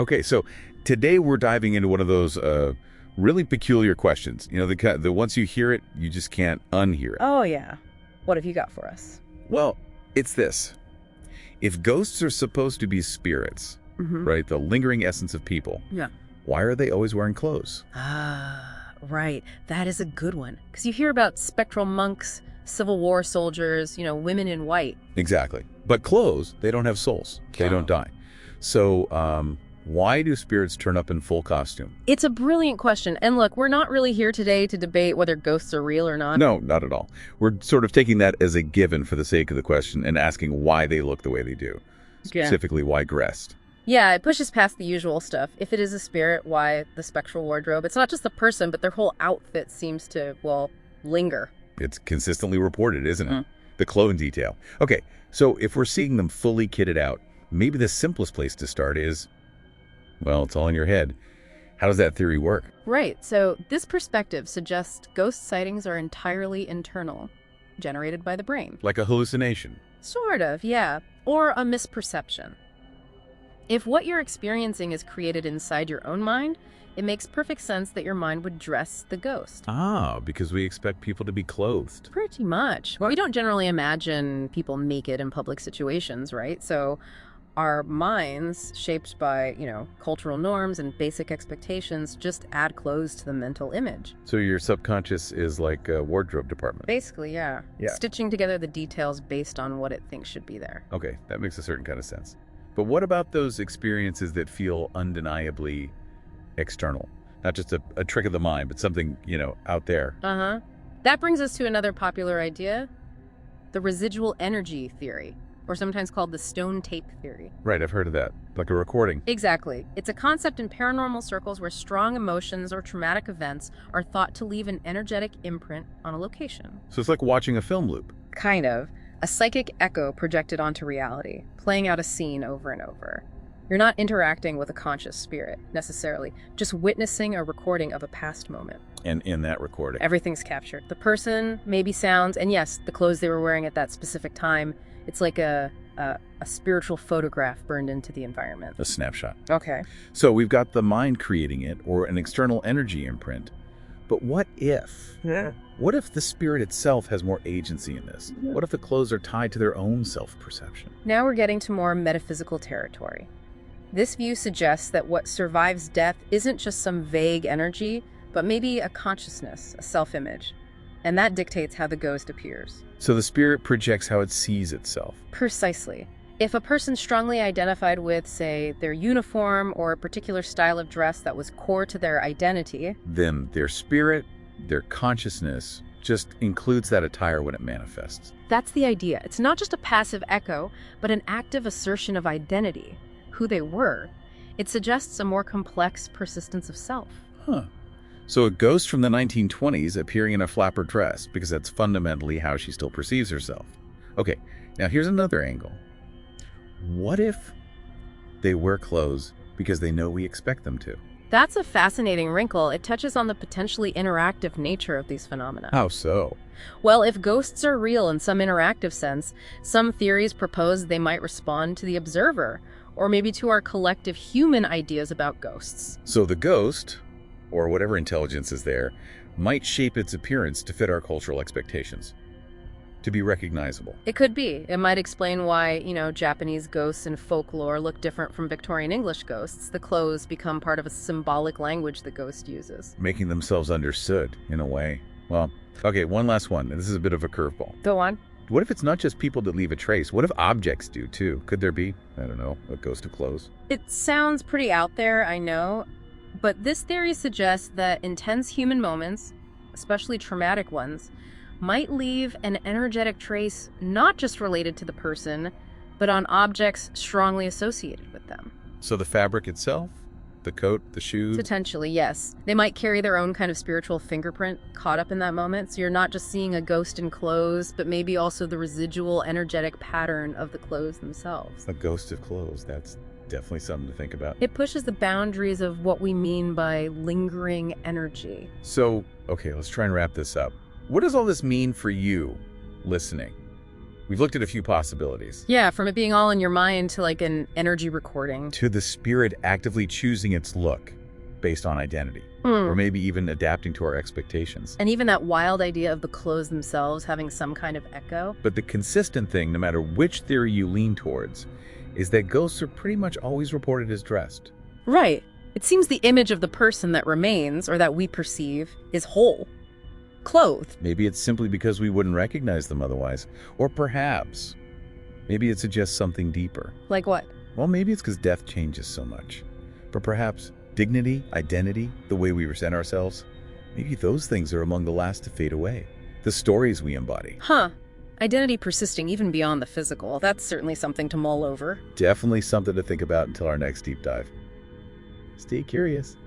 Okay, so today we're diving into one of those really peculiar questions. You know, the once you hear it, you just can't unhear it. Oh, yeah. What have you got for us? Well, it's this. If ghosts are supposed to be spirits, right, the lingering essence of people, Yeah. why are they always wearing clothes? Ah, right. That is a good one. Because you hear about spectral monks, Civil War soldiers, women in white. Exactly. But clothes, they don't have souls. They don't die. So why do spirits turn up in full costume? It's a brilliant question. And look, we're not really here today to debate whether ghosts are real or not. No, not at all. We're sort of taking that as a given for the sake of the question and asking why they look the way they do. Specifically, why dressed. Yeah, it pushes past the usual stuff. If it is a spirit, why the spectral wardrobe? It's not just the person, but their whole outfit seems to, linger. It's consistently reported, isn't it? The clothing detail. Okay, so if we're seeing them fully kitted out, maybe the simplest place to start is, well, it's all in your head. How does that theory work? Right, so this perspective suggests ghost sightings are entirely internal, generated by the brain. Like a hallucination. Sort of, yeah. Or a misperception. If what you're experiencing is created inside your own mind, it makes perfect sense that your mind would dress the ghost. Ah, because we expect people to be clothed. Pretty much. Well, we don't generally imagine people naked in public situations, right? So our minds, shaped by, cultural norms and basic expectations, just add clothes to the mental image. So your subconscious is like a wardrobe department. Basically, yeah. Stitching together the details based on what it thinks should be there. Okay, that makes a certain kind of sense. But what about those experiences that feel undeniably external? Not just a trick of the mind, but something, out there. That brings us to another popular idea, the residual energy theory, or sometimes called the stone tape theory. Right, I've heard of that. Like a recording. Exactly. It's a concept in paranormal circles where strong emotions or traumatic events are thought to leave an energetic imprint on a location. So it's like watching a film loop. Kind of. A psychic echo projected onto reality, playing out a scene over and over. You're not interacting with a conscious spirit, necessarily, just witnessing a recording of a past moment. And in that recording, everything's captured. The person, maybe sounds, and yes, the clothes they were wearing at that specific time. It's like a spiritual photograph burned into the environment. A snapshot. Okay. So we've got the mind creating it, or an external energy imprint. But what if? What if the spirit itself has more agency in this? What if the clothes are tied to their own self-perception? Now we're getting to more metaphysical territory. This view suggests that what survives death isn't just some vague energy, but maybe a consciousness, a self-image. And that dictates how the ghost appears. So the spirit projects how it sees itself. Precisely. If a person strongly identified with, say, their uniform or a particular style of dress that was core to their identity, then their spirit, their consciousness, just includes that attire when it manifests. That's the idea. It's not just a passive echo, but an active assertion of identity, who they were. It suggests a more complex persistence of self. So a ghost from the 1920s appearing in a flapper dress, because that's fundamentally how she still perceives herself. Okay, now here's another angle. What if they wear clothes because they know we expect them to? That's a fascinating wrinkle. It touches on the potentially interactive nature of these phenomena. How so? Well, if ghosts are real in some interactive sense, some theories propose they might respond to the observer, or maybe to our collective human ideas about ghosts. So the ghost, or whatever intelligence is there, might shape its appearance to fit our cultural expectations, to be recognizable. It could be. It might explain why, Japanese ghosts in folklore look different from Victorian English ghosts. The clothes become part of a symbolic language the ghost uses. Making themselves understood, in a way. Well, okay, one last one. This is a bit of a curveball. Go on. What if it's not just people that leave a trace? What if objects do, too? Could there be, I don't know, a ghost of clothes? It sounds pretty out there, I know. But this theory suggests that intense human moments, especially traumatic ones, might leave an energetic trace not just related to the person, but on objects strongly associated with them. So the fabric itself? The coat, the shoes? Potentially, yes. They might carry their own kind of spiritual fingerprint caught up in that moment, so you're not just seeing a ghost in clothes, but maybe also the residual energetic pattern of the clothes themselves. A ghost of clothes, that's definitely something to think about. It pushes the boundaries of what we mean by lingering energy. So, okay, let's try and wrap this up. What does all this mean for you listening? We've looked at a few possibilities. Yeah, from it being all in your mind to like an energy recording. To the spirit actively choosing its look based on identity, Hmm. or maybe even adapting to our expectations. And even that wild idea of the clothes themselves having some kind of echo. But the consistent thing, no matter which theory you lean towards, is that ghosts are pretty much always reported as dressed. Right. It seems the image of the person that remains, or that we perceive, is whole. Clothed. Maybe it's simply because we wouldn't recognize them otherwise. Or perhaps, maybe it suggests something deeper. Like what? Well, maybe it's because death changes so much. But perhaps dignity, identity, the way we present ourselves, maybe those things are among the last to fade away. The stories we embody. Huh. Identity persisting even beyond the physical. That's certainly something to mull over. Definitely something to think about until our next deep dive. Stay curious.